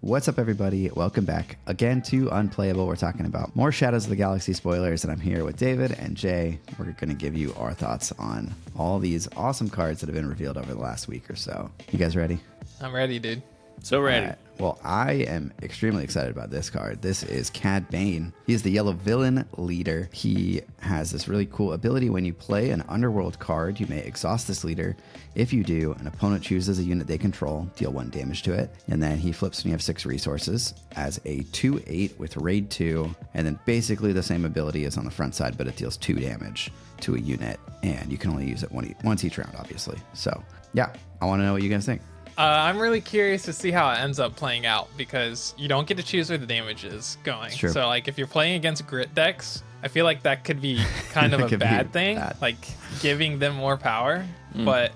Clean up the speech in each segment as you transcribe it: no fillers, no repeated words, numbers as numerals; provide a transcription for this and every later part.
What's up, everybody? Welcome back again to Unplayable. We're talking about more Shadows of the Galaxy spoilers, and I'm here with David and Jay. We're going to give you our thoughts on all these awesome cards that have been revealed over the last week or so. You guys ready? I'm ready, dude. So ready. Well, I am extremely excited about this card. This is Cad Bane. He is the yellow villain leader. He has this really cool ability. When you play an underworld card, you may exhaust this leader. If you do, an opponent chooses a unit they control, deal 1 damage to it, and then he flips when you have 6 resources as a 2/8 with raid 2, and then basically the same ability as on the front side, but it deals 2 damage to a unit, and you can only use it once each round, obviously. So, yeah, I want to know what you guys think. I'm really curious to see how it ends up playing out because you don't get to choose where the damage is going. True. So, like, if you're playing against grit decks, I feel like that could be kind of a bad thing, like giving them more power. But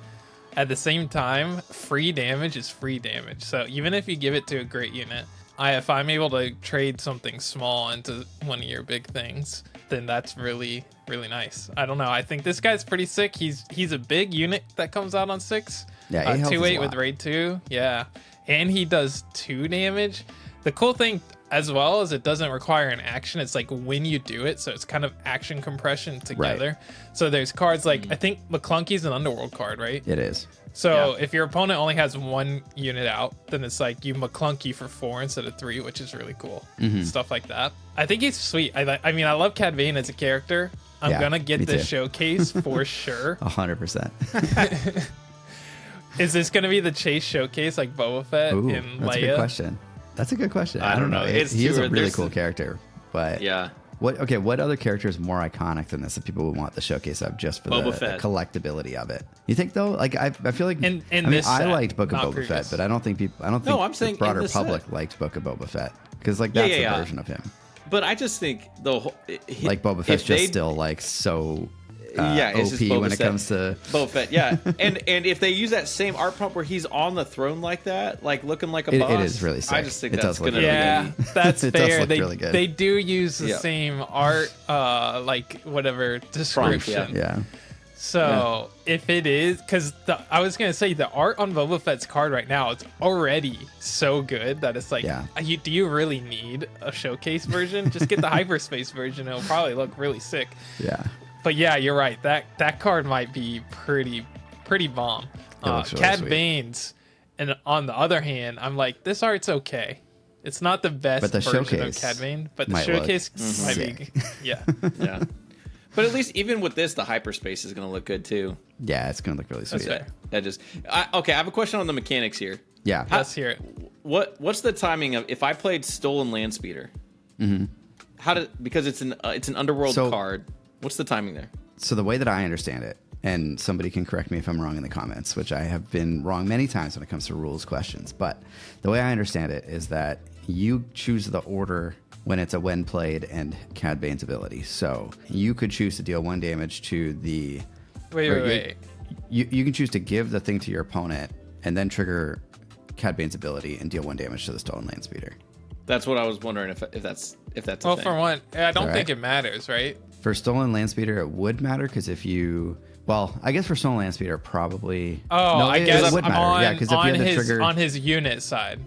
at the same time, free damage is free damage. So even if you give it to a great unit, if I'm able to trade something small into one of your big things, then that's really, really nice. I don't know. I think this guy's pretty sick. He's a big unit that comes out on 6. Yeah, 2/8 with raid 2. Yeah. And he does 2 damage. The cool thing as well is it doesn't require an action. It's like when you do it. So it's kind of action compression together. Right. So there's cards like, I think McClunky's an underworld card, right? It is. So if your opponent only has 1 unit out, then it's like you McClunky for 4 instead of 3, which is really cool. Stuff like that. I think he's sweet. I mean, I love Cad Bane as a character. I'm going to get this showcase for sure. 100%. Is this going to be the chase showcase like Boba Fett and Leia? That's a good question. That's a good question. I don't know. He is a really cool character, but yeah. What other character is more iconic than this that people would want the showcase of just for the collectability of it? You think though? Like I feel like I liked Book of Boba Fett, but I don't think the broader public liked Book of Boba Fett because like that's a version of him. But I just think like Boba Fett's just still like so. It's OP when it comes to Boba Fett, and if they use that same art prompt where he's on the throne like that, like looking like a boss, it is really sick. I just think that's gonna be that's it fair. Does look really good. They do use the same art, like whatever description. So if it is, because I was gonna say the art on Boba Fett's card right now, it's already so good that it's like, do you really need a showcase version? Just get the hyperspace version; it'll probably look really sick. Yeah. But yeah, you're right. That card might be pretty bomb. Really Cad Bane's, and on the other hand, I'm like, this art's okay. It's not the best version of Cad Bane, but the showcase might be. Yeah. But at least even with this, the hyperspace is going to look good too. Yeah, it's going to look really sweet. That's fair. Okay, I have a question on the mechanics here. Yeah. Let's hear it. What's the timing of if I played Stolen Landspeeder? Because it's an underworld card. What's the timing there? So the way that I understand it, and somebody can correct me if I'm wrong in the comments, which I have been wrong many times when it comes to rules questions, but the way I understand it is that you choose the order when it's a when played and Cad Bane's ability. So you could choose to deal 1 damage to the... Wait. You can choose to give the thing to your opponent and then trigger Cad Bane's ability and deal 1 damage to the Stolen Landspeeder. That's what I was wondering if that's a thing. For one, I don't think it matters, right? For Stolen Landspeeder, it would matter because if you... Well, I guess for Stolen Landspeeder, probably... I guess it would matter. Yeah, because if you had the trigger... On his unit side.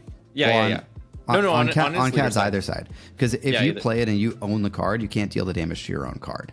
On Cad's either side. Because if you play it and you own the card, you can't deal the damage to your own card.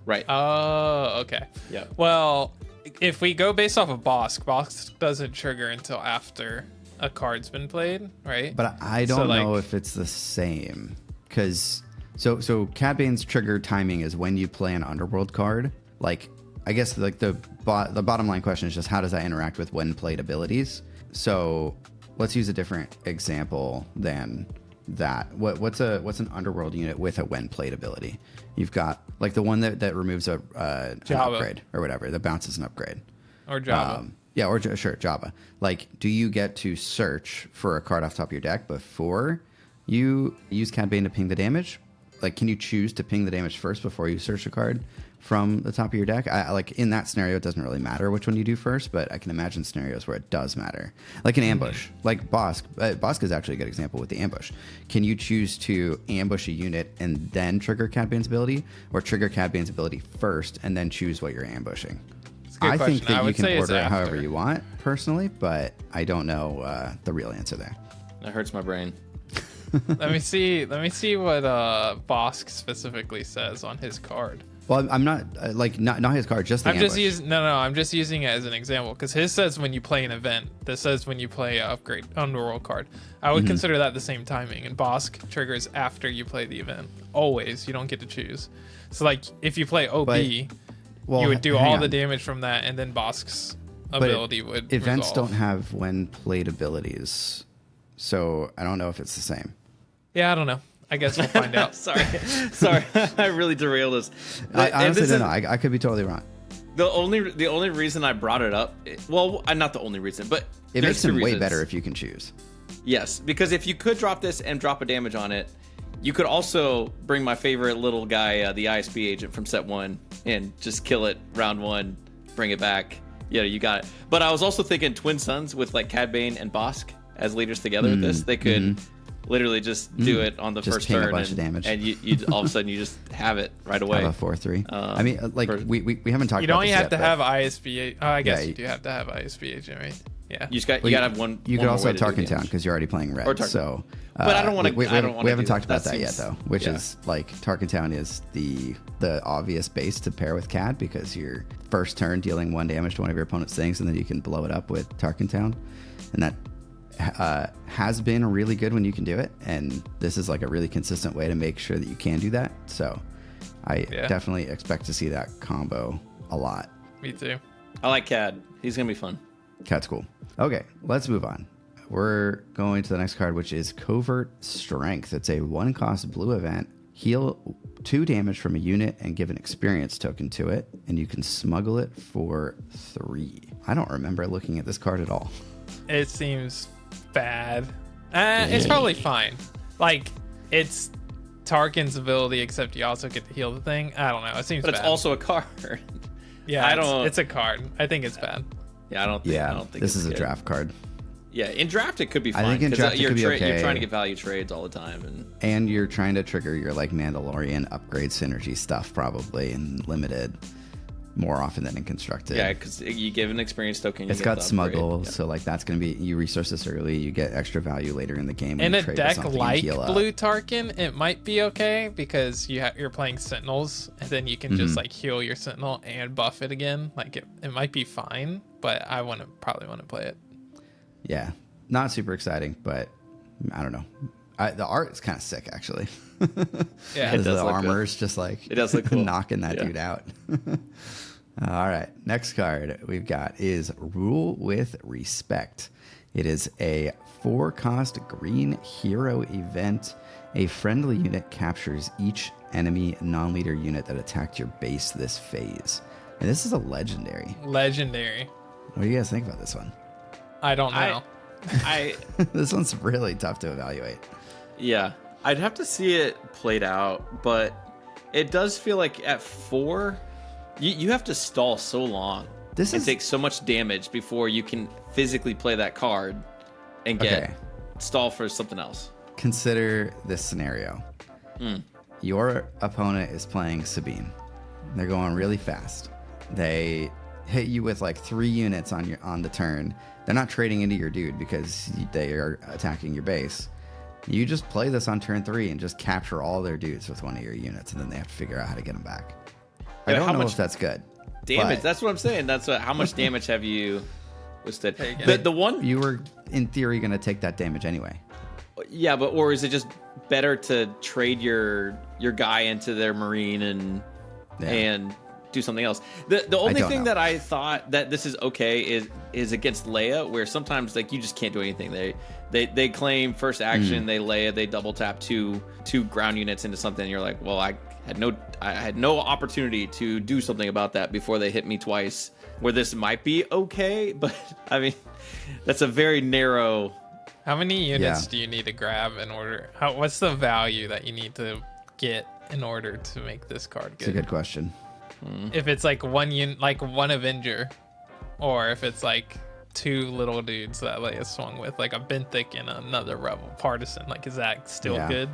Right. Oh, okay. Yeah. Well, if we go based off of Bosk doesn't trigger until after a card's been played, right? But I don't know if it's the same. Because... So Cad Bane's trigger timing is when you play an underworld card. Like, I guess like the bottom line question is just how does that interact with when played abilities? So let's use a different example than that. What's an underworld unit with a when played ability? You've got like the one that removes an upgrade or whatever, that bounces an upgrade. Or Java. Java. Like, do you get to search for a card off the top of your deck before you use Cad Bane to ping the damage? Like, can you choose to ping the damage first before you search a card from the top of your deck? Like, in that scenario, it doesn't really matter which one you do first, but I can imagine scenarios where it does matter. Like an ambush. Like Bosk. Bosk is actually a good example with the ambush. Can you choose to ambush a unit and then trigger Cad Bane's ability, or trigger Cad Bane's ability first and then choose what you're ambushing? I think that you can order it however you want, personally, but I don't know the real answer there. That hurts my brain. Let me see what Bosk specifically says on his card. Well, I'm not not his card, just the ambush. I'm just using it as an example because his says when you play an event. This says when you play an upgrade Underworld card. I would consider that the same timing, and Bosk triggers after you play the event. Always, you don't get to choose. So like if you play OB, you would do all the damage from that, and then Bosk's ability would events resolve. don't have when played abilities, so I don't know if it's the same. Yeah, I don't know. I guess we'll find out. Sorry, I really derailed us. I honestly don't know. I could be totally wrong. The only reason I brought it up, well, not the only reason, but it makes them way better if you can choose. Yes, because if you could drop this and drop a damage on it, you could also bring my favorite little guy, the ISB agent from set 1, and just kill it round 1, bring it back. Yeah, you got it. But I was also thinking Twin Sons with like Cad Bane and Bosk as leaders together with this. They could literally just do it on the first turn, a bunch of damage, and you all of a sudden you just have it right away. Have a 4/3. I mean, like we haven't talked. You don't about have this to yet, have ISB. Oh, I guess you do have to have ISB agent, right? Yeah. You gotta have one. You could also have Tarkin Town because you're already playing red. So, but I don't want to. We haven't talked about that seems, yet, though. Which is like Tarkin Town is the obvious base to pair with Cad because your first turn dealing 1 damage to one of your opponent's things, and then you can blow it up with Tarkin Town, and that has been really good when you can do it. And this is like a really consistent way to make sure that you can do that. So, I definitely expect to see that combo a lot. Me too. I like Cad. He's gonna be fun. Cad's cool. Okay, let's move on. We're going to the next card, which is Covert Strength. It's a 1-cost blue event. Heal 2 damage from a unit and give an experience token to it, and you can smuggle it for 3. I don't remember looking at this card at all. It seems bad. It's probably fine. Like, it's Tarkin's ability, except you also get to heal the thing. I don't know. It seems bad. But it's also a card. Yeah, it's a card. I think it's bad. Yeah, I don't think this is a good. draft card. Yeah, in draft it could be fine. I think in draft it could be okay. You're trying to get value trades all the time, and you're trying to trigger your like Mandalorian upgrade synergy stuff probably in limited more often than in constructed. Yeah, because you give an experience token. It's got smuggle, so like that's going to be you resource this early, you get extra value later in the game. In a deck like Blue Tarkin, it might be okay because you're playing Sentinels, and then you can just like heal your Sentinel and buff it again. Like it might be fine, but I probably want to play it. Yeah, not super exciting, but I don't know. The art is kind of sick, actually. Yeah, it does the armor is just like it does look cool. knocking that dude out. All right, next card we've got is Rule with Respect. It is a 4-cost green hero event. A friendly unit captures each enemy non-leader unit that attacked your base this phase. And this is a legendary. Legendary. What do you guys think about this one? I don't know. This one's really tough to evaluate. Yeah, I'd have to see it played out, but it does feel like at 4, you have to stall so long and take so much damage before you can physically play that card and stall for something else. Consider this scenario. Your opponent is playing Sabine. They're going really fast. They hit you with like 3 units on the turn. They're not trading into your dude because they are attacking your base. You just play this on turn 3 and just capture all their dudes with one of your units, and then they have to figure out how to get them back. I don't know if that's good. Damage. That's what I'm saying. How much damage have you withstood? The one you were in theory going to take that damage anyway. Yeah, or is it just better to trade your guy into their marine and do something else? The only thing that I thought that this is okay is against Leia, where sometimes like you just can't do anything. They claim first action, they Leia, they double tap two ground units into something, and you're like, well, I had no opportunity to do something about that before they hit me twice. Where this might be okay, but I mean, that's a very narrow. How many units do you need to grab in order? What's the value that you need to get in order to make this card good? It's a good question. If it's like one unit, like one Avenger, or if it's like 2 little dudes that Leia swung with, like a Benthic and another Rebel Partisan, like is that still good?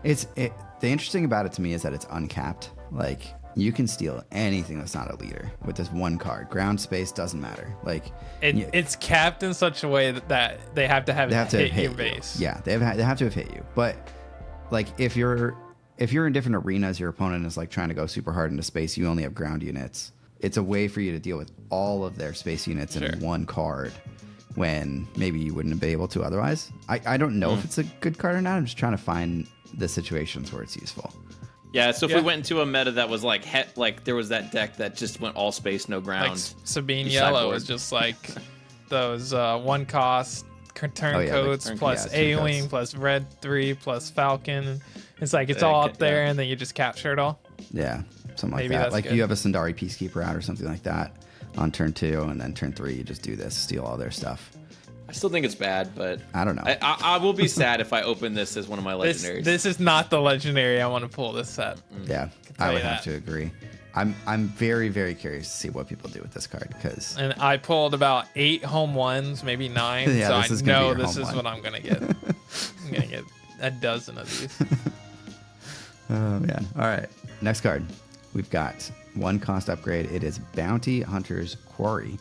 The interesting about it to me is that it's uncapped. Like you can steal anything that's not a leader with this one card. Ground space doesn't matter. Like it's capped in such a way that they have to hit your base. Yeah, they have to have hit you. But like if you're in different arenas, your opponent is like trying to go super hard into space. You only have ground units. It's a way for you to deal with all of their space units in one card when maybe you wouldn't be able to otherwise. I don't know if it's a good card or not. I'm just trying to find the situations where it's useful. Yeah, so if we went into a meta that was like there was that deck that just went all space, no ground. Like Sabine Yellow is just like those 1 cost turn codes plus A-Wing plus Red 3 plus Falcon. It's like it's all up there and then you just capture it all. Yeah, something like that. Like you have a Sundari Peacekeeper out or something like that on turn 2, and then turn 3 you just do this, steal all their stuff. I still think it's bad, but I don't know. I will be sad if I open this as one of my legendaries. This is not the legendary I want to pull this set. Yeah, I would have to agree. I'm very, very curious to see what people do with this card because. And I pulled about 8 home ones, maybe 9. So I know this is what I'm gonna get. I'm gonna get a dozen of these. Oh man! All right, next card. We've got 1 cost upgrade. It is Bounty Hunter's Quarry.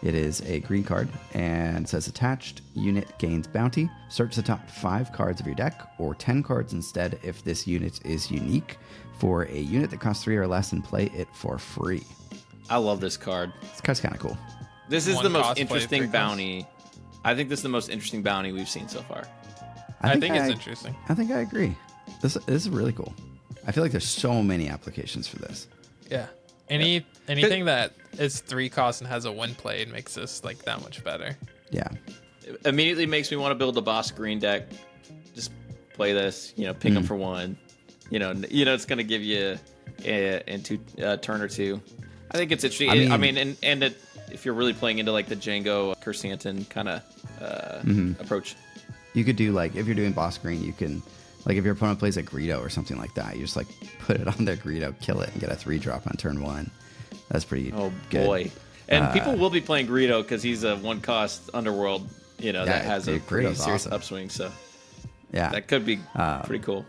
It is a green card and says attached unit gains bounty. Search the top 5 cards of your deck or 10 cards instead if this unit is unique for a unit that costs 3 or less and play it for free. I love this card. This card's kind of cool. This is the most interesting bounty. I think this is the most interesting bounty we've seen so far. I think it's interesting. I think I agree. This is really cool. I feel like there's so many applications for this. Yeah. Anything that is 3 costs and has a win played makes this like that much better. Yeah. It immediately makes me want to build a boss green deck. Just play this, ping them for 1. It's going to give you a turn or 2. I think it's interesting. If you're really playing into like the Django Kersantin kind of approach. You could do like, if you're doing boss green, you can, like if your opponent plays a Greedo or something like that, you just like put it on their Greedo, kill it, and get a 3-drop on turn 1. That's pretty good. Boy. And people will be playing Greedo because he's a 1-cost underworld, that has a pretty serious upswing. So yeah, that could be pretty cool.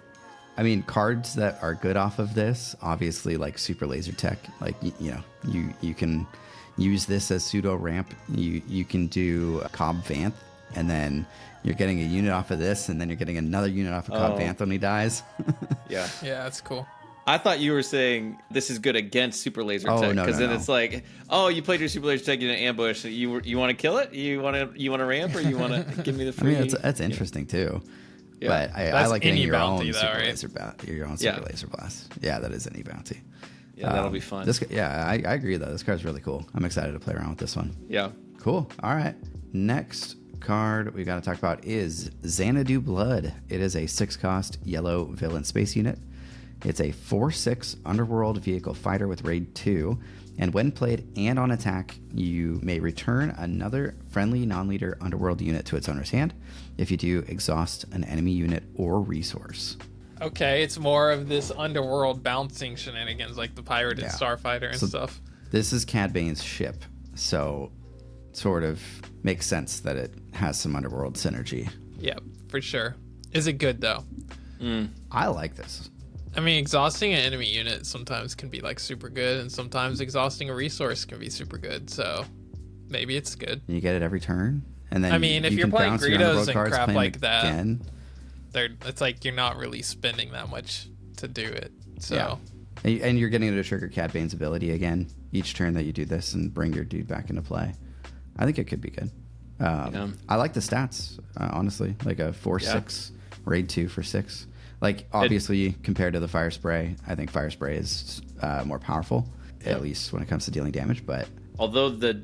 I mean, cards that are good off of this, obviously like Super Laser Tech, like, you can use this as pseudo ramp. You can do Cobb Vanth, and then you're getting a unit off of this, and then you're getting another unit off of Cobb Vanth when he dies. Yeah, that's cool. I thought you were saying this is good against Super Laser Tech, because then it's like, you played your Super Laser Tech in an ambush. You want to kill it? You want to ramp, or you want to give me the free? I mean, that's interesting too. Yeah. But I like getting your own Super Laser Blast. Yeah, that is any bounty. Yeah, that'll be fun. I agree though. This card's really cool. I'm excited to play around with this one. Yeah. Cool. All right. Next card we got to talk about is Xanadu Blood. It is a 6-cost yellow villain space unit. It's a 4/6 underworld vehicle fighter with raid 2, and when played and on attack, you may return another friendly non-leader underworld unit to its owner's hand. If you do, exhaust an enemy unit or resource. Okay, it's more of this underworld bouncing shenanigans like the pirated starfighter and stuff. This is Cad Bane's ship, so sort of makes sense that it has some underworld synergy. Yeah, for sure. Is it good though? I like this. I mean, exhausting an enemy unit sometimes can be like super good, and sometimes exhausting a resource can be super good. So maybe it's good. You get it every turn, and then if you're playing Greedos and crap like that, it's like you're not really spending that much to do it. So and you're getting to trigger Cad Bane's ability again each turn that you do this and bring your dude back into play. I think it could be good. I like the stats, honestly, like a 4/6 raid 2 for 6. Like, obviously, compared to the Fire Spray, I think Fire Spray is more powerful, at least when it comes to dealing damage. But although the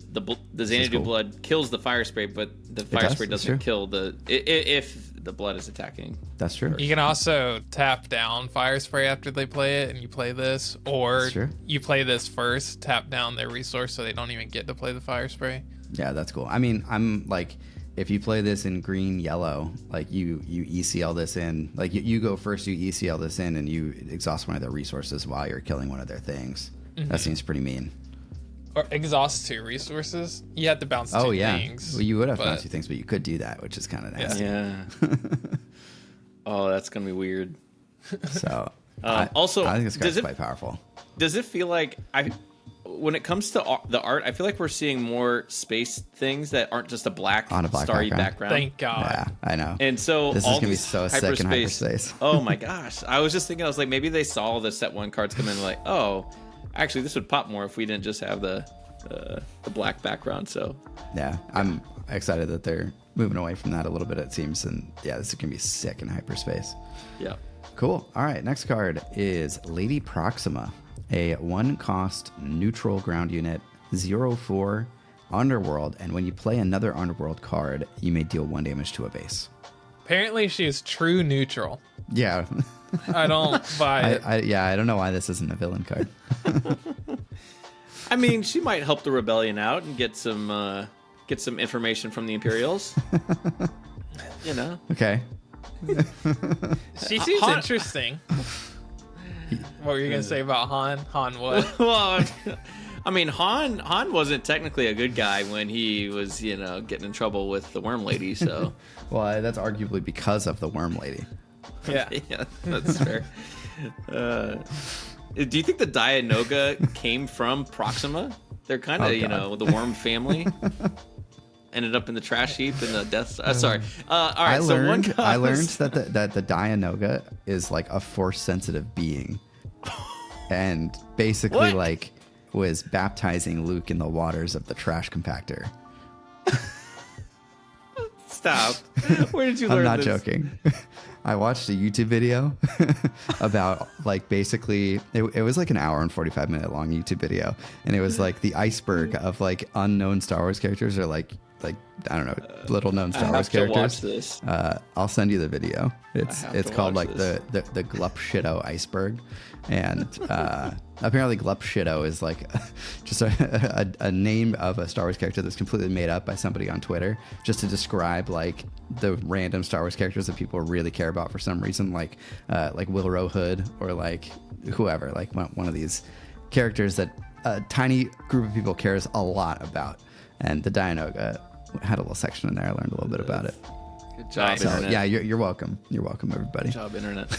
Xanadu Blood kills the Fire Spray, but the Fire Spray doesn't kill if the blood is attacking. That's true. You can also tap down Fire Spray after they play it, and you play this, or you play this first, tap down their resource so they don't even get to play the Fire Spray. Yeah, that's cool. I mean, I'm like, if you play this in green yellow, like you ECL this in, like you go first, you ECL this in, and you exhaust one of their resources while you're killing one of their things. That seems pretty mean. Or exhaust 2 resources. You have to bounce 2 things. Well, you would have bounced 2 things, but you could do that, which is kind of nasty. Yeah. Oh, that's gonna be weird. So also, I think this card's quite powerful. does it feel like when it comes to the art, I feel like we're seeing more space things that aren't just a black starry background. Thank God. Yeah, I know. And so this is gonna be so sick in hyperspace. Oh my gosh! I was just thinking, I was like, maybe they saw the set 1 cards come in, like, oh, actually, this would pop more if we didn't just have the black background. So yeah, I'm excited that they're moving away from that a little bit. It seems, and yeah, this is gonna be sick in hyperspace. Yeah. Cool. All right, next card is Lady Proxima. A 1-cost neutral ground unit, 0/4 Underworld, and when you play another Underworld card, you may deal 1 damage to a base. Apparently, she is true neutral. Yeah. I don't buy it. I don't know why this isn't a villain card. I mean, she might help the rebellion out and get some information from the Imperials. You know. Okay. She seems interesting. What were you gonna say about Han? Han what? Well, I mean, Han wasn't technically a good guy when he was, getting in trouble with the Worm Lady. So, well, that's arguably because of the Worm Lady. Yeah, yeah, that's fair. Do you think the Dianoga came from Proxima? They're kind of, the Worm family. Ended up in the trash heap in the death. Sorry. All right. I learned that the Dianoga is like a force sensitive being, and basically like was baptizing Luke in the waters of the trash compactor. Stop. Where did you learn this? I'm not joking. I watched a YouTube video about like basically it was like an hour and 45-minute long YouTube video, and it was like the iceberg of like unknown Star Wars characters, or like I don't know, little known Star Wars characters. Watch this. I'll send you the video. It's called like the Glup Shido iceberg, and apparently Glup Shido is like just a name of a Star Wars character that's completely made up by somebody on Twitter just to describe like the random Star Wars characters that people really care about for some reason, like Will Hood or like whoever, like one of these characters that a tiny group of people cares a lot about. And the Dianoga had a little section in there. I learned a little bit about it. Good job, so, Internet. Yeah, you're welcome. You're welcome, everybody. Good job, Internet.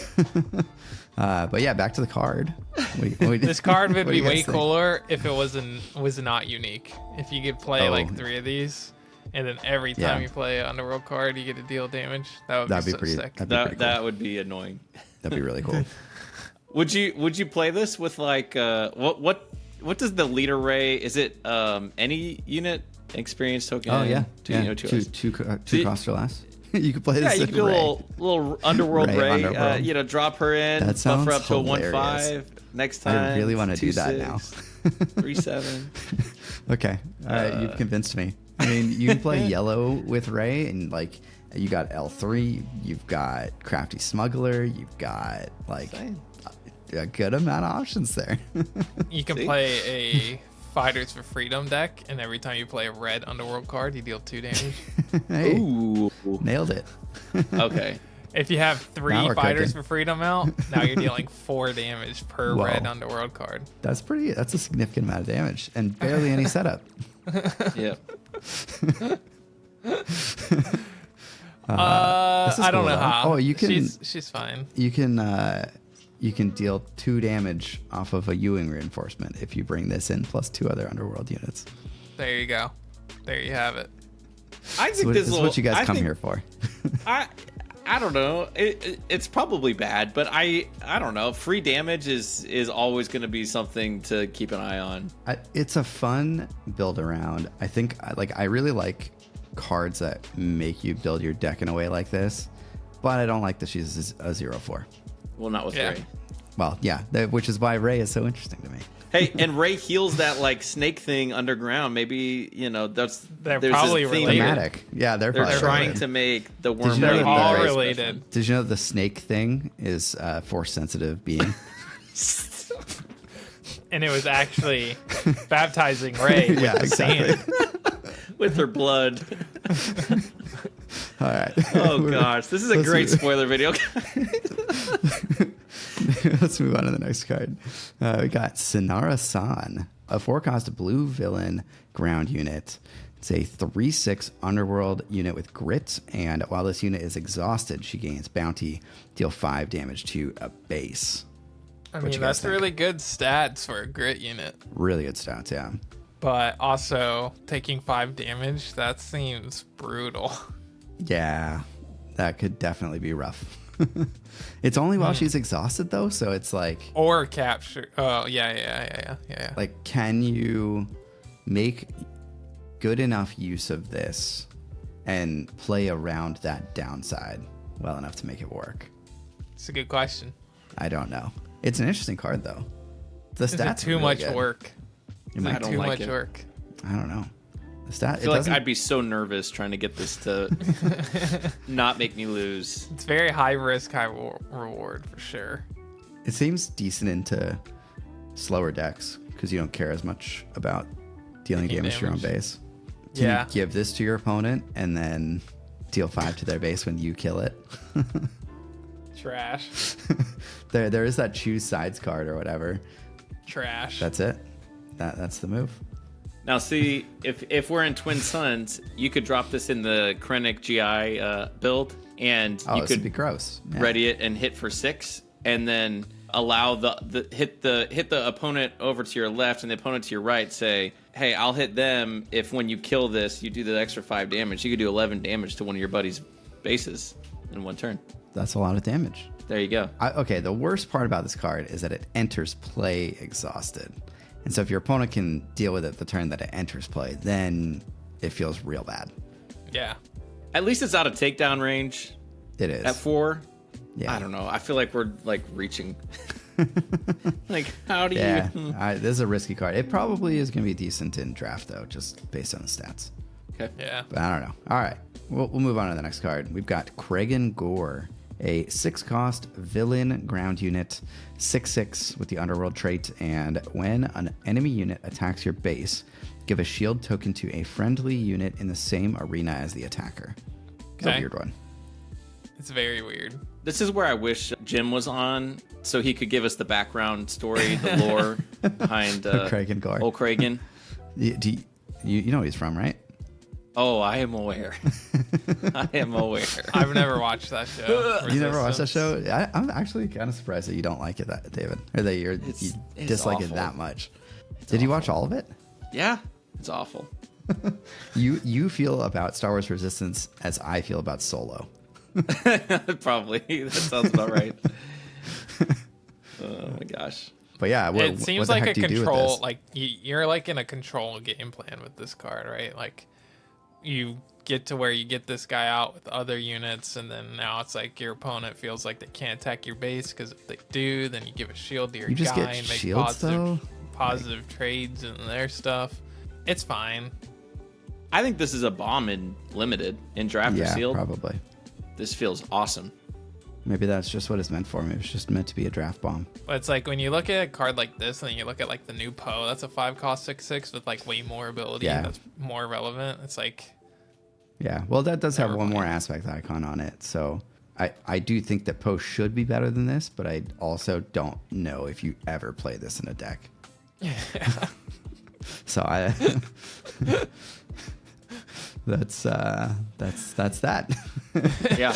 But yeah, back to the card. This card would be way cooler if it was not unique. If you could play like 3 of these, and then every time you play an Underworld card, you get to deal damage. That'd be pretty sick. That would be annoying. That'd be really cool. Would you play this with like what does the leader Ray? Is it any unit experience token? Oh yeah, two cost or less. You could play this. Yeah, you could do a little Underworld Ray. Underworld. Drop her in, buff her up to a 1/5. Next time, I really want to do that now. 3/7. Okay, all right, you've convinced me. I mean, you can play yellow with Ray, and like you got L3, you've got Crafty Smuggler, you've got like a good amount of options there. You can play a Fighters for Freedom deck, and every time you play a red Underworld card, you deal 2 damage. Hey, ooh, nailed it. Okay. If you have 3 Fighters for Freedom out, now you're dealing 4 damage per red Underworld card. That's a significant amount of damage, and barely any setup. Yep. I don't know how. Oh, you can. She's fine. You can deal 2 damage off of a Ewing reinforcement if you bring this in plus 2 other Underworld units. There you go. There you have it. I think this is what you guys come here for. I don't know. It's probably bad, but I don't know. Free damage is always going to be something to keep an eye on. It's a fun build around. I think I really like cards that make you build your deck in a way like this, but I don't like that she's a 0/4. Well, not with Ray. Well, yeah, which is why Ray is so interesting to me. Hey, and Ray heals that like snake thing underground. Maybe they're probably related. Thematic. Yeah, they're trying to make the worm. They're all related. Did you know the snake thing is force sensitive being? And it was actually baptizing Ray with the sand. With her blood. All right. Oh gosh, this is a great spoiler video. Let's move on to the next card. We got Saraan, a 4-cost blue villain ground unit. It's a 3/6 Underworld unit with grit, and while this unit is exhausted, she gains bounty, deal 5 damage to a base. I mean, that's really good stats for a grit unit. Really good stats, yeah. But also, taking 5 damage, that seems brutal. Yeah, that could definitely be rough. It's only while she's exhausted, though, so it's like... Or capture. Oh, yeah. Like, can you make good enough use of this and play around that downside well enough to make it work? It's a good question. I don't know. It's an interesting card, though. The stats too really much good. work. I don't too like much it. work. I don't know. I feel like I'd be so nervous trying to get this to not make me lose. It's very high risk, high reward for sure. It seems decent into slower decks because you don't care as much about dealing damage to your own base. Can you give this to your opponent and then deal 5 to their base when you kill it? Trash. There is that choose sides card or whatever. Trash. That's it. That's the move. Now, see, if we're in Twin Suns, you could drop this in the Krennic GI build, and you could be gross. Yeah. Ready it and hit for 6, and then allow hit the opponent over to your left and the opponent to your right. Say, hey, I'll hit them if when you kill this, you do the extra 5 damage. You could do 11 damage to one of your buddy's bases in one turn. That's a lot of damage. There you go. Okay, the worst part about this card is that it enters play exhausted. And so if your opponent can deal with it the turn that it enters play, then it feels real bad. Yeah. At least it's out of takedown range. It is. At 4. Yeah. I don't know. I feel like we're like reaching. Like, how do you? This is a risky card. It probably is going to be decent in draft, though, just based on the stats. Okay. Yeah. But I don't know. All right. We'll move on to the next card. We've got Craigan Gore, a 6-cost villain ground unit, 6/6 with the Underworld trait, and when an enemy unit attacks your base, give a shield token to a friendly unit in the same arena as the attacker. It's a weird one. It's very weird. This is where I wish Jim was on, so he could give us the background story, the lore behind Craigan Gore. Old Craigan. You know where he's from, right? Oh, I am aware. I am aware. I've never watched that show. You never watched that show? I'm actually kind of surprised that you don't like it, David, or that you dislike it that much. Did you watch all of it? Yeah, it's awful. You feel about Star Wars Resistance as I feel about Solo. Probably. That sounds about right. Oh my gosh. But yeah, it seems like a control, like you're like in a control game plan with this card, right? Like you get to where you get this guy out with other units, and then now it's like your opponent feels like they can't attack your base because if they do, then you give a shield to your guy and make positive trades and their stuff. It's fine. I think this is a bomb in limited in draft or sealed. Probably. This feels awesome. Maybe that's just what it's meant for. Maybe it's just meant to be a draft bomb. But it's like when you look at a card like this, and then you look at like the new Poe, that's a 5-cost 6/6 with like way more ability. Yeah. That's more relevant. It's like. Yeah, well, that does have one more aspect icon on it. So I do think that Poe should be better than this, but I also don't know if you ever play this in a deck. Yeah. So that's that. Yeah.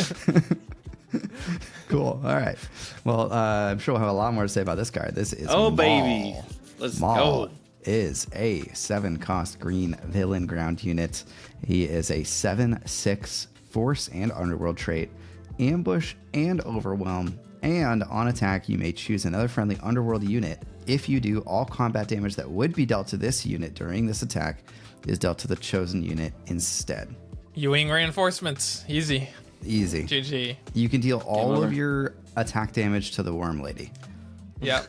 Cool. All right. Well, I'm sure we'll have a lot more to say about this card. This is Maul. Baby. Let's Maul go. Is a 7-cost green villain ground unit. He is a 7/6 force and underworld trait, ambush and overwhelm, and on attack you may choose another friendly underworld unit. If you do, all combat damage that would be dealt to this unit during this attack is dealt to the chosen unit instead. Ewing reinforcements. Easy. GG. You can deal all of your attack damage to the worm lady. Yep.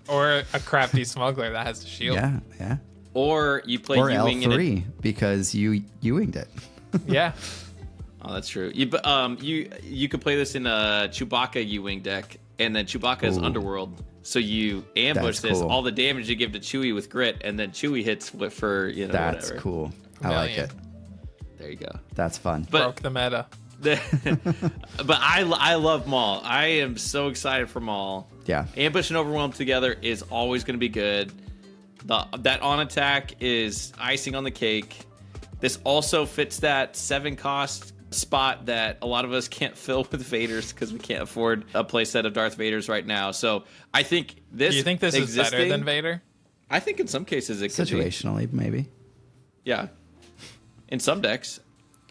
Or a crafty smuggler that has the shield. Yeah. Or you play or Ewing L3 because you winged it. Yeah. Oh, that's true. You could play this in a Chewbacca Ewing deck, and then Chewbacca is Underworld. So you ambush this, all the damage you give to Chewie with grit, and then Chewie hits for That's whatever. Cool. I like it. There you go. That's fun. Broke the meta. But I love Maul. I am so excited for Maul. Yeah. Ambush and Overwhelm together is always going to be good. That on attack is icing on the cake. This also fits that 7-cost spot that a lot of us can't fill with Vaders because we can't afford a playset of Darth Vaders right now. So I think this. Do you think this is better than Vader? I think in some cases it could be. Situationally, maybe. Yeah, in some decks,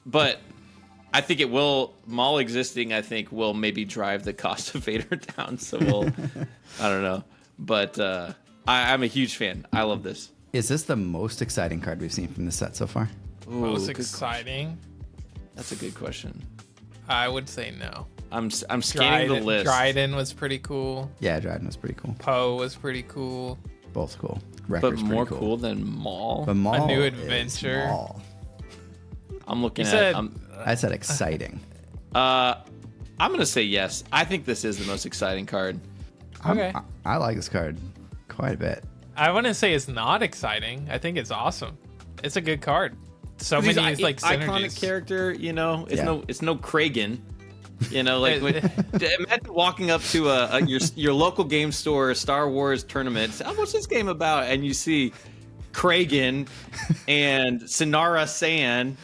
but I think it will. Maul existing, I think, will maybe drive the cost of Vader down. So we'll. I don't know, but I'm a huge fan. I love this. Is this the most exciting card we've seen from the set so far? Ooh, most exciting? That's a good question. I would say no. I'm scanning the list. Dryden was pretty cool. Yeah, Dryden was pretty cool. Poe was pretty cool. Both cool. But more cool than Maul. But Maul, a new adventure. Maul. I'm looking I said exciting. I'm gonna say yes. I think this is the most exciting card. Okay. I like this card quite a bit. I wouldn't say it's not exciting. I think it's awesome. It's a good card. So many like synergies. Iconic character, you know. It's no Craigan. You know, like imagine walking up to your local game store, Star Wars tournament. What's this game about? And you see Craigan and Sinara San.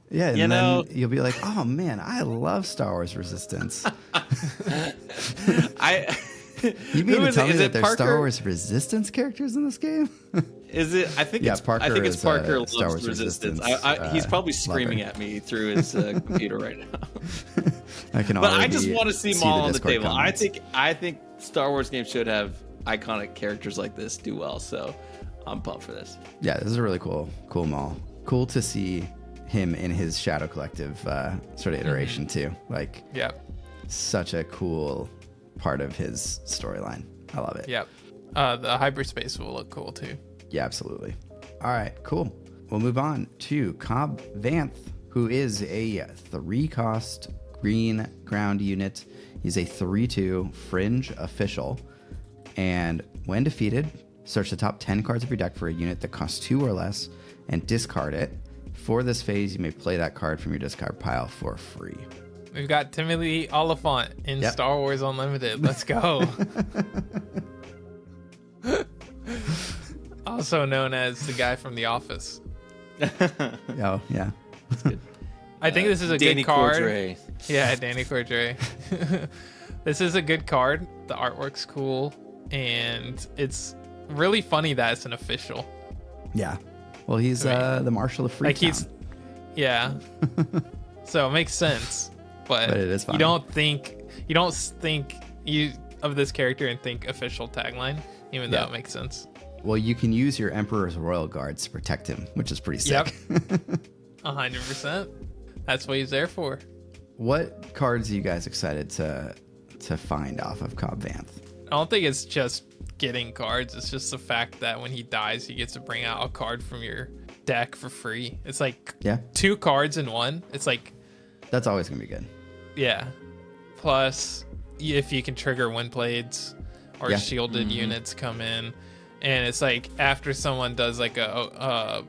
Yeah, and then you'll be like, "Oh man, I love Star Wars Resistance." You mean to tell me that there's Star Wars Resistance characters in this game? Is it? I think it's Parker. I think it's Parker loves Star Wars Resistance. He's probably screaming at me through his computer right now. I just want to see Maul on the table. Comments. I think Star Wars games should have iconic characters like this do well. So I'm pumped for this. Yeah, this is a really cool Maul. Cool to see him in his Shadow Collective sort of iteration too. Like, such a cool part of his storyline. I love it. Yep. The hyperspace will look cool too. Yeah, absolutely. All right, cool. We'll move on to Cobb Vanth, who is a 3-cost green ground unit. He's a 3/2 fringe official. And when defeated, search the top 10 cards of your deck for a unit that costs 2 or less and discard it. For this phase, you may play that card from your discard pile for free. We've got Timothy Oliphant in Star Wars Unlimited. Let's go. Also known as the guy from The Office. Oh, yeah. That's good. I think this is a Danny good card. Cordray. Yeah, Danny Cordray. This is a good card. The artwork's cool. And it's really funny that it's an official. Yeah. Well, he's the Marshal of Freetown. Yeah. So it makes sense. But it is funny. You don't think of this character and think official tagline, even though it makes sense. Well, you can use your Emperor's Royal Guards to protect him, which is pretty sick. Yep. 100%. That's what he's there for. What cards are you guys excited to find off of Cobb Vanth? I don't think it's just getting cards. It's just the fact that when he dies, he gets to bring out a card from your deck for free. It's like 2 cards in one. It's like... That's always going to be good. Yeah. Plus, if you can trigger wind blades or shielded units come in. And it's like after someone does like a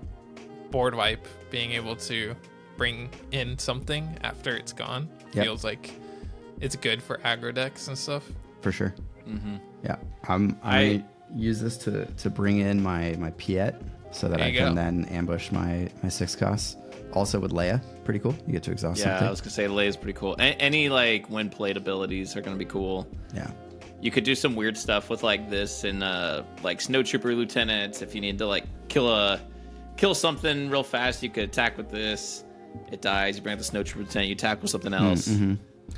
board wipe, being able to bring in something after it's gone feels like it's good for aggro decks and stuff. For sure. Mm-hmm. Yeah. I use this to bring in my Piet so that I can then ambush my 6 costs. Also with Leia, pretty cool. You get to exhaust something. Yeah, I was going to say Leia's pretty cool. Any like when played abilities are going to be cool. Yeah. You could do some weird stuff with like this and like Snowtrooper Lieutenants. If you need to like kill something real fast, you could attack with this. It dies. You bring out the Snowtrooper Lieutenant. You attack with something else. Mm-hmm.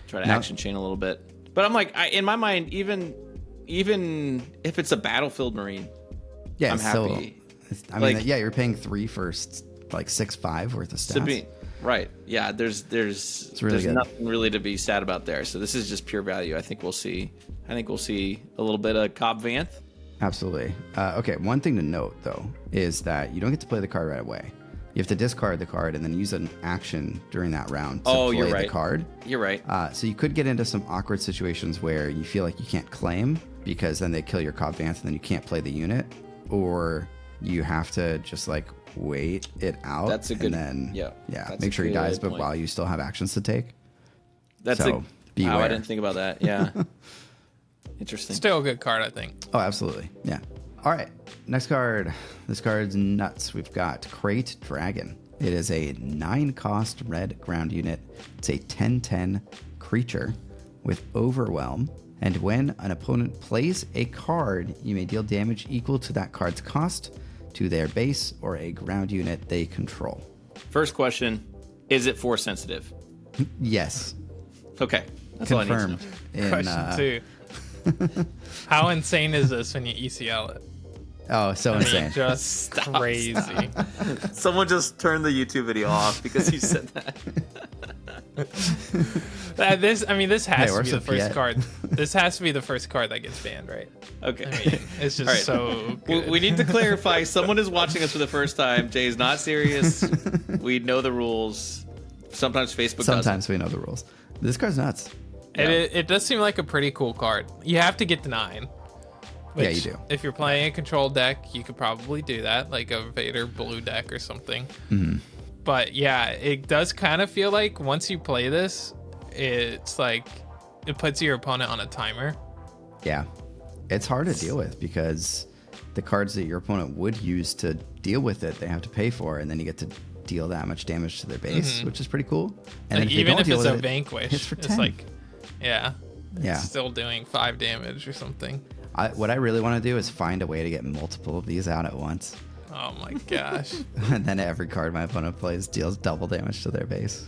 Try to action chain a little bit. But I'm like, in my mind, even if it's a Battlefield Marine, I'm happy. You're paying 3 for like 6/5 worth of stats. Right. Yeah. There's nothing really to be sad about there. So this is just pure value. I think we'll see a little bit of Cobb Vanth. Absolutely. Okay. One thing to note though is that you don't get to play the card right away. You have to discard the card and then use an action during that round to play the card. You're right. So you could get into some awkward situations where you feel like you can't claim because then they kill your Cobb Vanth and then you can't play the unit, or you have to just like wait it out. That's a good. And then make sure he dies, but while you still have actions to take. Beware. I didn't think about that. Yeah. Interesting. Still a good card, I think. Oh, absolutely. Yeah. All right. Next card. This card's nuts. We've got Crait Dragon, It is a 9-cost red ground unit. It's a 10/10 creature with Overwhelm. And when an opponent plays a card, you may deal damage equal to that card's cost to their base or a ground unit they control. First question, is it force sensitive? Yes. Okay. That's Confirmed. all I need to know. Question 2. How insane is this when you ECL it? Oh, so insane. Just crazy. Someone just turned the YouTube video off because you said that. This has to be the first card. This has to be the first card that gets banned, right? Okay. I mean, it's just so good. We need to clarify. Someone is watching us for the first time. Jay's not serious. We know the rules. Sometimes Facebook Sometimes doesn't. we know the rules. This card's nuts. Yeah. It does seem like a pretty cool card. You have to get to 9. Yeah, you do. If you're playing a control deck, you could probably do that, like a Vader blue deck or something. Mm-hmm. But yeah, it does kind of feel like once you play this, it's like it puts your opponent on a timer. Yeah. It's hard to deal with because the cards that your opponent would use to deal with it, they have to pay for, and then you get to deal that much damage to their base, which is pretty cool. And like, even if it's a Vanquish, it's for 10. It's like, yeah. Yeah. It's still doing 5 damage or something. What I really want to do is find a way to get multiple of these out at once. Oh my gosh. And then every card my opponent plays deals double damage to their base.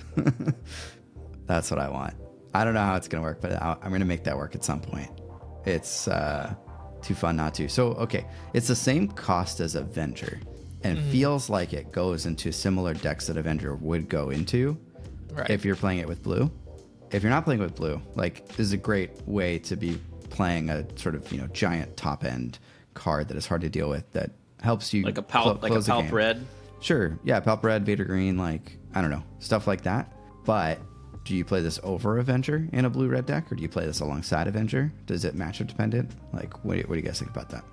That's what I want. I don't know how it's going to work, but I'm going to make that work at some point. It's too fun not to. So, okay. It's the same cost as Avenger. And it feels like it goes into similar decks that Avenger would go into if you're playing it with blue. If you're not playing with blue, like, this is a great way to be playing a sort of, giant top end card that is hard to deal with that helps you like a Palp red. Sure, yeah, Palp red, Vader green, like, I don't know, stuff like that. But do you play this over Avenger in a blue red deck, or do you play this alongside Avenger? Does it matchup dependent? Like, what do you guys think about that?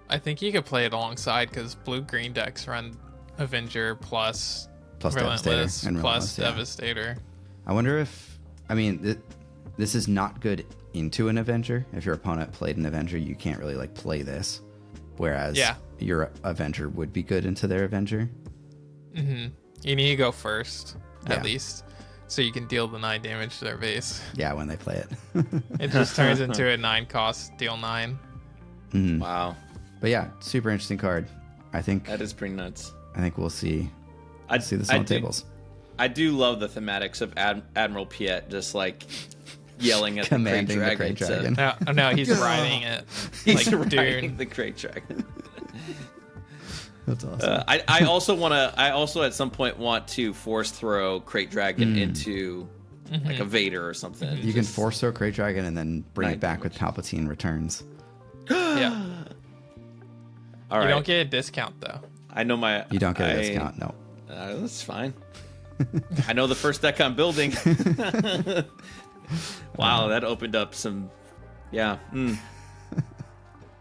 I think you could play it alongside because blue green decks run Avenger plus Relentless Devastator plus Devastator. I wonder if, this is not good into an Avenger. If your opponent played an Avenger, you can't really like play this. Whereas your Avenger would be good into their Avenger. Mm-hmm. You need to go first, at least, so you can deal the 9 damage to their base. Yeah, when they play it. It just turns into a 9 cost, deal 9. Mm-hmm. Wow. But yeah, super interesting card. I think that is pretty nuts. I think we'll see. See this on tables. I do love the thematics of Admiral Piet just like yelling at commanding the Crait Dragon. No, he's riding it. He's like, riding the Crait Dragon. That's awesome. I also at some point want to force throw Crait Dragon into like a Vader or something. You can force throw Crait Dragon and then bring it back with Palpatine Returns. Yeah. All right. You don't get a discount though. I know You don't get a discount. No. That's fine. I know the first deck I'm building. Wow, that opened up some. Yeah.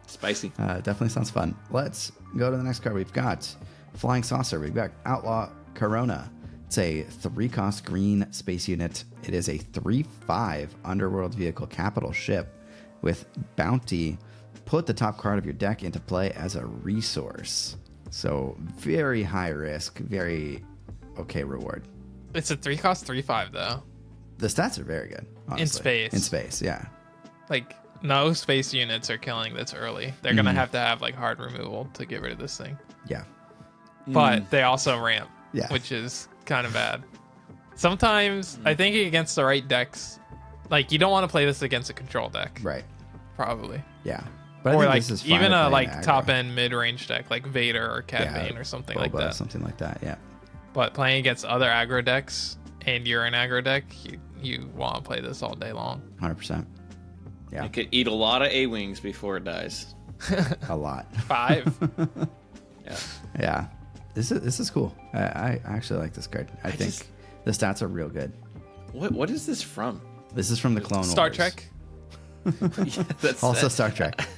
Spicy. Definitely sounds fun. Let's go to the next card. We've got Flying Saucer. We've got Outlaw Corona. It's a 3-cost green space unit. It is a 3/5 underworld vehicle capital ship with bounty. Put the top card of your deck into play as a resource. So very high risk, very okay reward. It's a 3-cost 3/5 though. The stats are very good. Honestly. In space, yeah. Like, no space units are killing this early. They're gonna have to have like hard removal to get rid of this thing. Yeah. But they also ramp, which is kind of bad. Sometimes I think against the right decks, like you don't want to play this against a control deck. Right. Probably. Yeah. But or I think like this is even a like aggro. top end mid range deck like Vader or Cad Bane or something Boba, like that. Something like that, yeah. But playing against other aggro decks and you're an aggro deck, you want to play this all day long. 100%. Yeah. It could eat a lot of A-wings before it dies. A lot. 5. Yeah. Yeah. This is cool. I actually like this card. I think the stats are real good. What is this from? This is from the Clone Star Wars. Trek. Also Star Trek.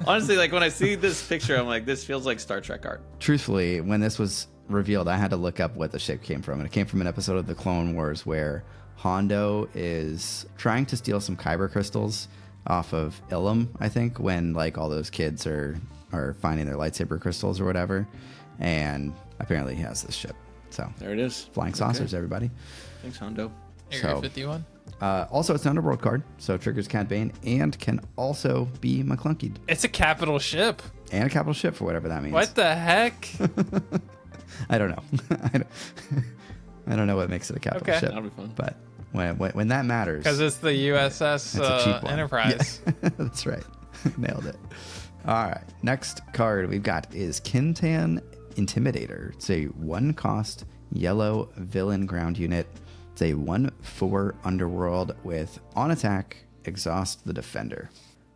Honestly, like when I see this picture, I'm like, this feels like Star Trek art. Truthfully, when this was revealed, I had to look up what the ship came from. And it came from an episode of the Clone Wars where Hondo is trying to steal some kyber crystals off of Ilum, I think, when like all those kids are finding their lightsaber crystals or whatever. And apparently he has this ship. So there it is. Flying saucers, everybody. Thanks, Hondo. Area 51. Also, it's an underworld card, so it triggers Cad Bane and can also be McClunkied. It's a capital ship. And a capital ship for whatever that means. What the heck? I don't know. I don't know what makes it a capital ship. That'll be fun. But when that matters. Because it's the USS Enterprise. Yeah. That's right. Nailed it. All right. Next card we've got is Kintan Intimidator. It's a 1-cost yellow villain ground unit. It's a 1/4 underworld with on attack, exhaust the defender.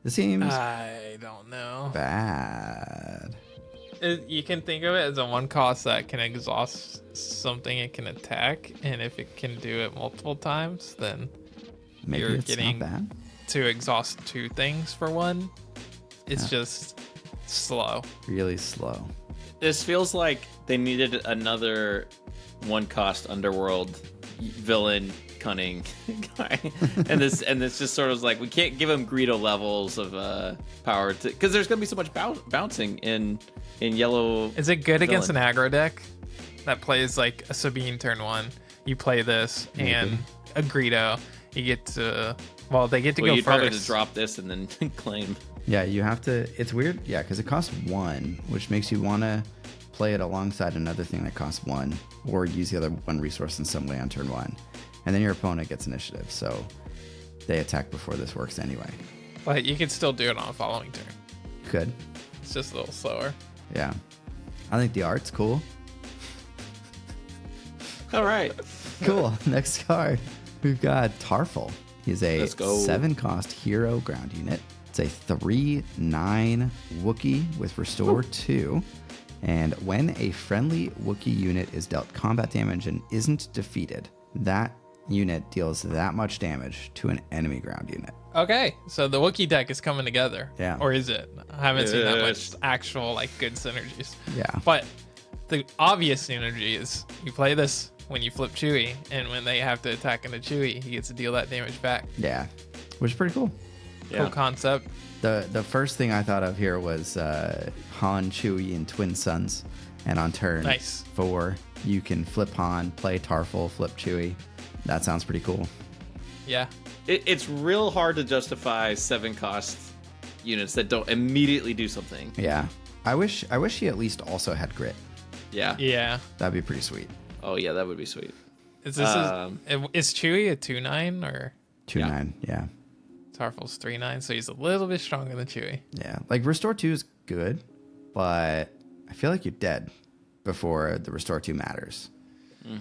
This seems I don't know. bad. You can think of it as a 1-cost that can exhaust something it can attack, and if it can do it multiple times, then Maybe you're it's getting not bad. to exhaust 2 things for 1. It's just slow. Really slow. This feels like they needed another 1-cost underworld villain cunning guy, and this just sort of like we can't give him Greedo levels of power because there's gonna be so much bouncing in yellow. Is it good villain. against an aggro deck that plays like a Sabine turn 1? You play this and a Greedo. You get to they get to go you'd first. probably just drop this and then claim. Yeah, you have to. It's weird. Yeah, because it costs 1, which makes you want to play it alongside another thing that costs 1, or use the other 1 resource in some way on turn 1, and then your opponent gets initiative. So they attack before this works anyway. But you can still do it on a following turn. You could. It's just a little slower. Yeah, I think the art's cool. All right. Cool. Next card, we've got Tarfful. He's a Let's go. 7-cost hero ground unit. It's a 3/9 Wookie with Restore 2. And when a friendly Wookiee unit is dealt combat damage and isn't defeated, that unit deals that much damage to an enemy ground unit. Okay, so the Wookiee deck is coming together. Yeah. Or is it? I haven't seen that much Yes. actual like good synergies. Yeah. But the obvious synergy is you play this when you flip Chewie, and when they have to attack into Chewie, he gets to deal that damage back. Yeah, which is pretty cool. Cool concept. The first thing I thought of here was Han, Chewie, and Twin Sons. And on turn Nice. 4, you can flip Han, play Tarfful, flip Chewie. That sounds pretty cool. Yeah. It's real hard to justify 7-cost units that don't immediately do something. Yeah. I wish he at least also had grit. Yeah. Yeah. That'd be pretty sweet. Oh yeah, that would be sweet. Is Chewie a 2/9 or 2/9, yeah. Tarfful's 3/9? So he's a little bit stronger than Chewie. Yeah. Like, Restore 2 is good, but I feel like you're dead before the Restore 2 matters.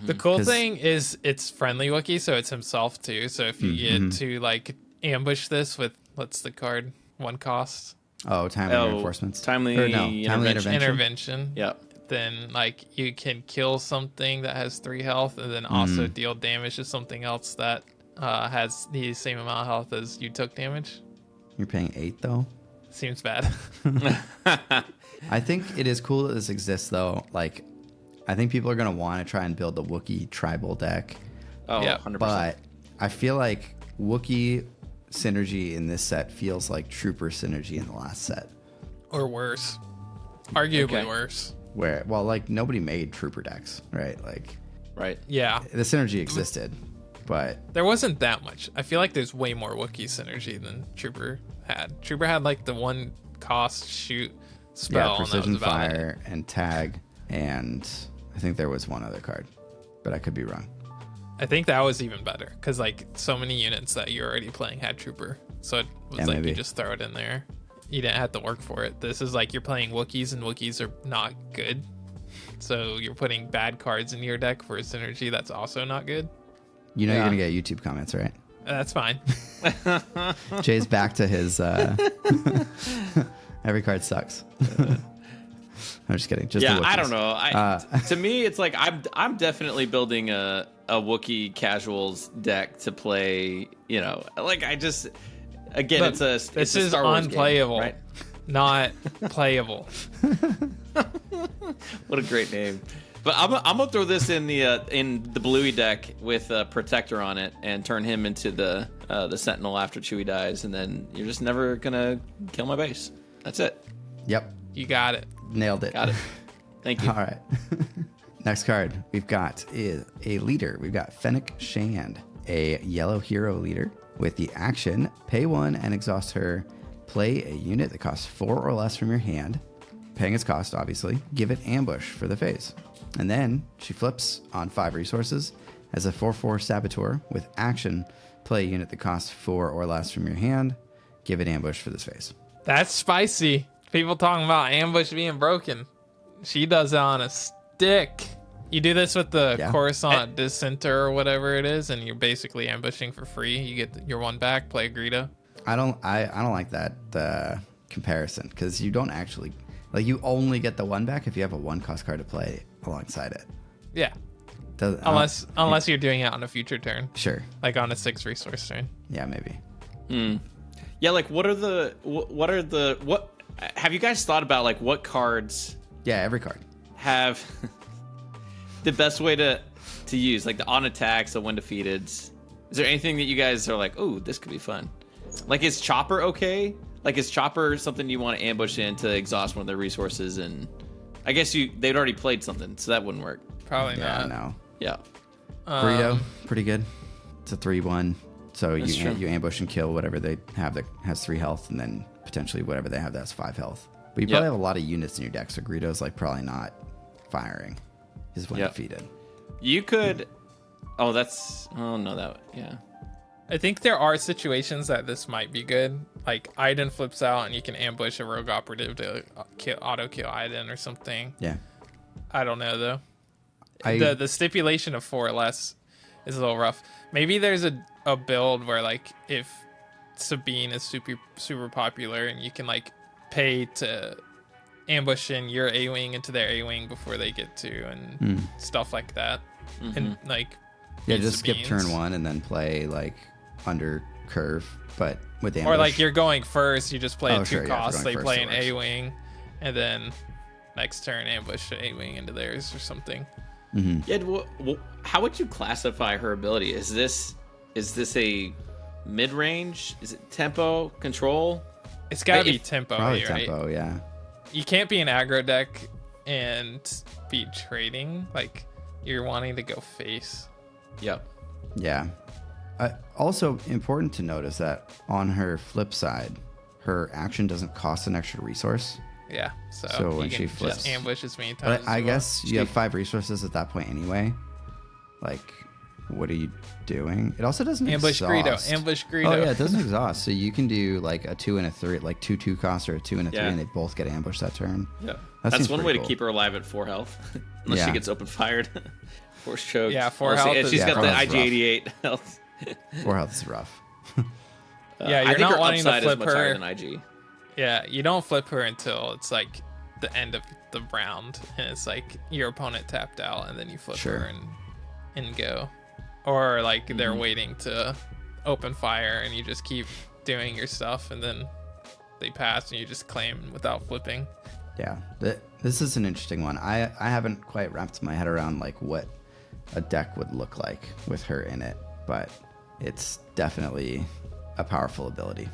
The cool 'Cause- thing is it's friendly Wookiee, so it's himself too. So if you get to like ambush this with what's the card? 1 cost Oh, timely reinforcements. Timely intervention. Yep. Then like you can kill something that has 3 health, and then also deal damage to something else that has the same amount of health as you took damage. You're paying 8, though. Seems bad. I think it is cool that this exists, though. Like, I think people are going to want to try and build the Wookiee tribal deck. Oh, Yeah, 100%. But I feel like Wookiee synergy in this set feels like Trooper synergy in the last set. Or worse. Arguably Okay. worse. Where, well, like, nobody made Trooper decks, right? Like, Right. Yeah. the synergy existed, but There wasn't that much. I feel like there's way more Wookiee synergy than Trooper had. Trooper had like the 1 cost shoot spell. yeah, precision and that was about it. fire and tag, and I think there was one other card, but I could be wrong. I think that was even better because like so many units that you're already playing had Trooper, so it was Yeah, like maybe. you just throw it in there. You didn't have to work for it. This is like you're playing Wookiees, and Wookiees are not good, so you're putting bad cards in your deck for a synergy that's also not good. You know Yeah. you're gonna get YouTube comments, right? That's fine. Jay's back to his every card sucks. I'm just kidding. Just Yeah, the I Wookiees. don't know. To me, it's like I'm definitely building a Wookiee casuals deck to play. You know, like I just again, Look, it's this a is Star Wars unplayable, game, right? not playable. What a great name! But I'm gonna throw this in the Bluey deck with a Protector on it and turn him into the Sentinel after Chewie dies, and then you're just never gonna kill my base. That's it. Yep, You got it. nailed it. Got it. Thank you. All right. Next card we've got is a leader. We've got Fennec Shand, a yellow hero leader with the action, pay 1 and exhaust her. Play a unit that costs 4 or less from your hand, paying its cost, obviously. Give it ambush for the phase. And then she flips on 5 resources as a 4/4 saboteur with action. Play a unit that costs 4 or less from your hand. Give it ambush for this phase. That's spicy. People talking about ambush being broken. She does it on a stick. You do this with the Coruscant Dissenter or whatever it is, and you're basically ambushing for free. You get your 1 back, play Greedo. I don't like that comparison, because you don't actually, like, you only get the 1 back if you have a 1 cost card to play alongside it. Yeah. Unless you're doing it on a future turn. Sure. Like on a 6 resource turn. Yeah, maybe. Yeah, like what have you guys thought about, like, what cards? Yeah, every card have the best way to use, like the on attacks, the when defeated. Is there anything that you guys are like, oh, this could be fun? Like, is Chopper okay? Like, is Chopper something you want to ambush in to exhaust one of their resources? And I guess they'd already played something, so that wouldn't work. Probably not. No. Yeah. Burrito, pretty good. It's a 3/1, so That's true. you ambush and kill whatever they have that has 3 health, and then potentially whatever they have that has 5 health. But you probably have a lot of units in your deck, so Greedo's like probably not firing. He's when defeated. You could. Oh, yeah. I think there are situations that this might be good. Like Iden flips out and you can ambush a rogue operative to auto kill Iden or something. Yeah. I don't know though. The stipulation of 4 or less is a little rough. Maybe there's a build where, like, if Sabine is super popular and you can, like, pay to ambush in your A-wing into their A-wing before they get to, and stuff like that. And like, just skip turn 1 and then play like under curve, but with ambush. Or like you're going first, you just play 2 costs. They play an works. A-wing, and then next turn ambush the A-wing into theirs or something. Yeah. How would you classify her ability? Is this a mid range? Is it tempo control? It's gotta be tempo. Probably here, tempo, right? yeah. You can't be an aggro deck and be trading. Like, you're wanting to go face. Yep. Yeah. Also important to notice that on her flip side, her action doesn't cost an extra resource. Yeah. So when she flips, just ambush as many times. I guess you have 5 resources at that point anyway. Like, what are you doing? It also doesn't ambush exhaust. Ambush Greedo. Oh yeah, it doesn't exhaust. So you can do like a 2 and a 3, like 2/2 cost or a 2 and a 3, and they both get ambushed that turn. Yeah. That's one way to keep her alive at 4 health, unless she gets open fired. Force choked. Yeah, 4 health. She's got the IG88 health. 4 health is rough. Yeah, you're I think not her wanting to upside flip is much higher her. than IG. Yeah, you don't flip her until it's like the end of the round, and it's like your opponent tapped out, and then you flip her and go. Or like they're waiting to open fire, and you just keep doing your stuff, and then they pass, and you just claim without flipping. Yeah, this is an interesting one. I haven't quite wrapped my head around like what a deck would look like with her in it, but it's definitely a powerful ability.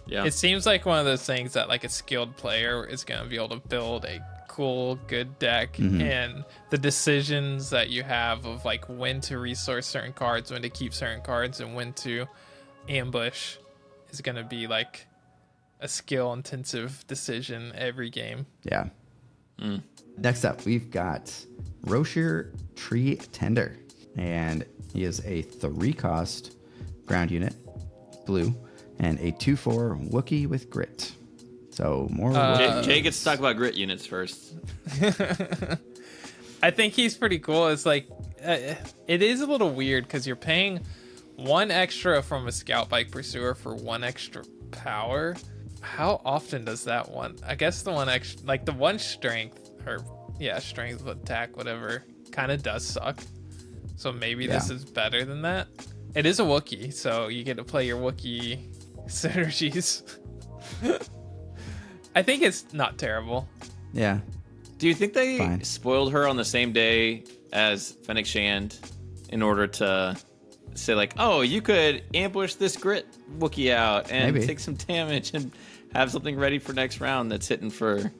Yeah, it seems like one of those things that like a skilled player is going to be able to build a cool, good deck, and the decisions that you have of like when to resource certain cards, when to keep certain cards, and when to ambush is going to be like a skill intensive decision every game. Yeah. Next up, we've got Roshir Tree Tender, and he is a 3-cost ground unit, blue, and a 2/4 Wookie with grit. So more. Jay gets to talk about grit units first. I think he's pretty cool. It's like it is a little weird because you're paying 1 extra from a Scout Bike Pursuer for 1 extra power. How often does that one? I guess the 1 extra, like the 1 strength, or strength attack, whatever, kind of does suck. So maybe this is better than that. It is a Wookiee, so you get to play your Wookiee synergies. I think it's not terrible. Yeah. Do you think they spoiled her on the same day as Fennec Shand in order to say like, oh, you could ambush this grit Wookiee out and take some damage and have something ready for next round that's hitting for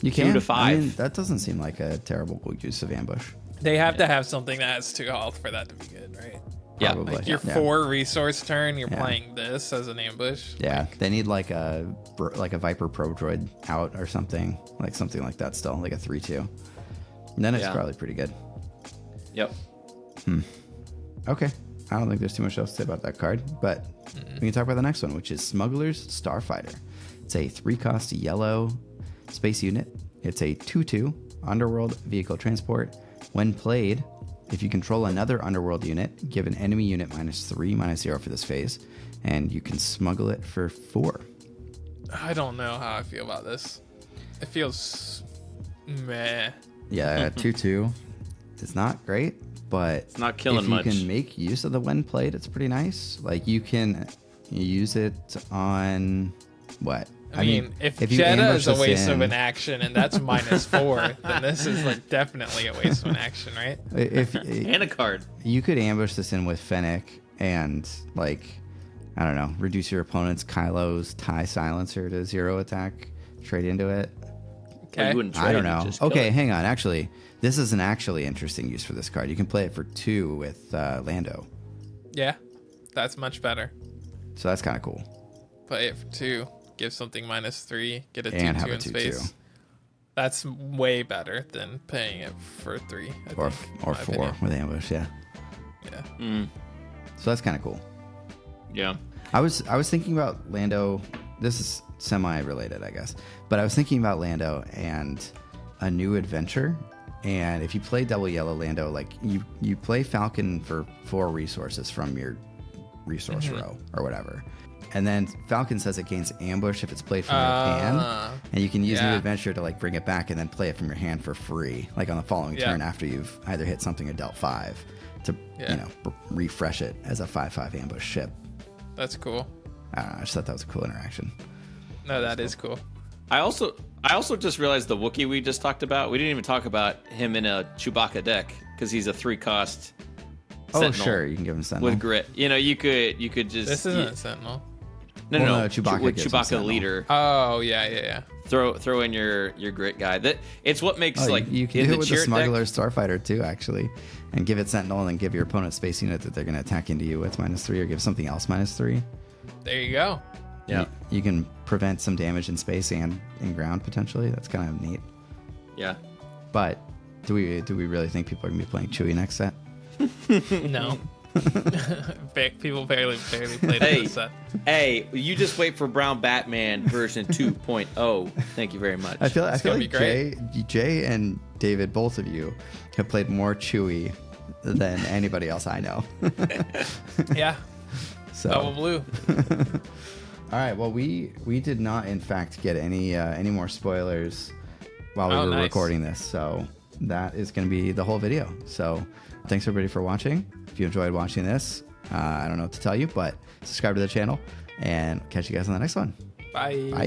You can. 2 to 5. I mean, that doesn't seem like a terrible use of ambush. They have to have something that has 2 health for that to be good, right? Yeah, Probably. Like your 4 resource turn, you're playing this as an ambush. Yeah, they need like a Viper Probe Droid out or something like that still, like a 3/2. And then it's probably pretty good. Yep. Okay. I don't think there's too much else to say about that card, but we can talk about the next one, which is Smuggler's Starfighter. It's a 3-cost yellow space unit. It's a 2/2 underworld vehicle transport. When played, if you control another underworld unit, give an enemy unit -3/-0 for this phase, and you can smuggle it for 4. I don't know how I feel about this. It feels meh. Yeah, 2/2 is not great, but it's not killing much. If you much. can make use of the when played, it's pretty nice. Like you can use it on what? I mean, if Jeddah is a waste of an action and that's -4, then this is like definitely a waste of an action, right? And a card. You could ambush this in with Fennec and like, I don't know, reduce your opponent's Kylo's TIE silencer to 0 attack, trade into it. Okay. You wouldn't trade, I don't know. Okay, it. hang on. Actually, this is an actually interesting use for this card. You can play it for 2 with Lando. Yeah, that's much better. So that's kind of cool. Play it for 2. Give something -3, get a 2/2 and have in a 2/2. space. That's way better than paying it for 3. Or 4 with ambush, yeah. Yeah. So that's kind of cool. Yeah. I was thinking about Lando. This is semi-related, I guess. But I was thinking about Lando and a new adventure. And if you play double yellow Lando, like you play Falcon for 4 resources from your resource row or whatever. And then Falcon says it gains ambush if it's played from your hand, and you can use new adventure to like bring it back and then play it from your hand for free, like on the following turn after you've either hit something or dealt 5 to refresh it as a 5/5 ambush ship. That's cool. I don't know, I just thought that was a cool interaction. No, that is cool. I also just realized the Wookiee we just talked about. We didn't even talk about him in a Chewbacca deck because he's a 3-cost. Oh sure, you can give him Sentinel with grit. You know, you could just. This isn't a Sentinel. No, Chewbacca with Chewbacca leader. Oh yeah. Throw in your grit guy. That it's what makes like you can do it with the Smuggler deck, Starfighter too, actually, and give it Sentinel and then give your opponent space unit that they're going to attack into you with -3, or give something else -3. There you go. Yeah, you can prevent some damage in space and in ground potentially. That's kind of neat. Yeah, but do we really think people are going to be playing Chewie next set? No. People barely played this set. Hey, you just wait for Brown Batman version 2.0. Thank you very much. I feel like Jay and David, both of you, have played more Chewie than anybody else I know. Yeah. So. Double blue. All right. Well, we did not, in fact, get any more spoilers while we were recording this. So that is going to be the whole video. So thanks everybody for watching. If you enjoyed watching this, I don't know what to tell you, but subscribe to the channel and catch you guys on the next one. Bye. Bye.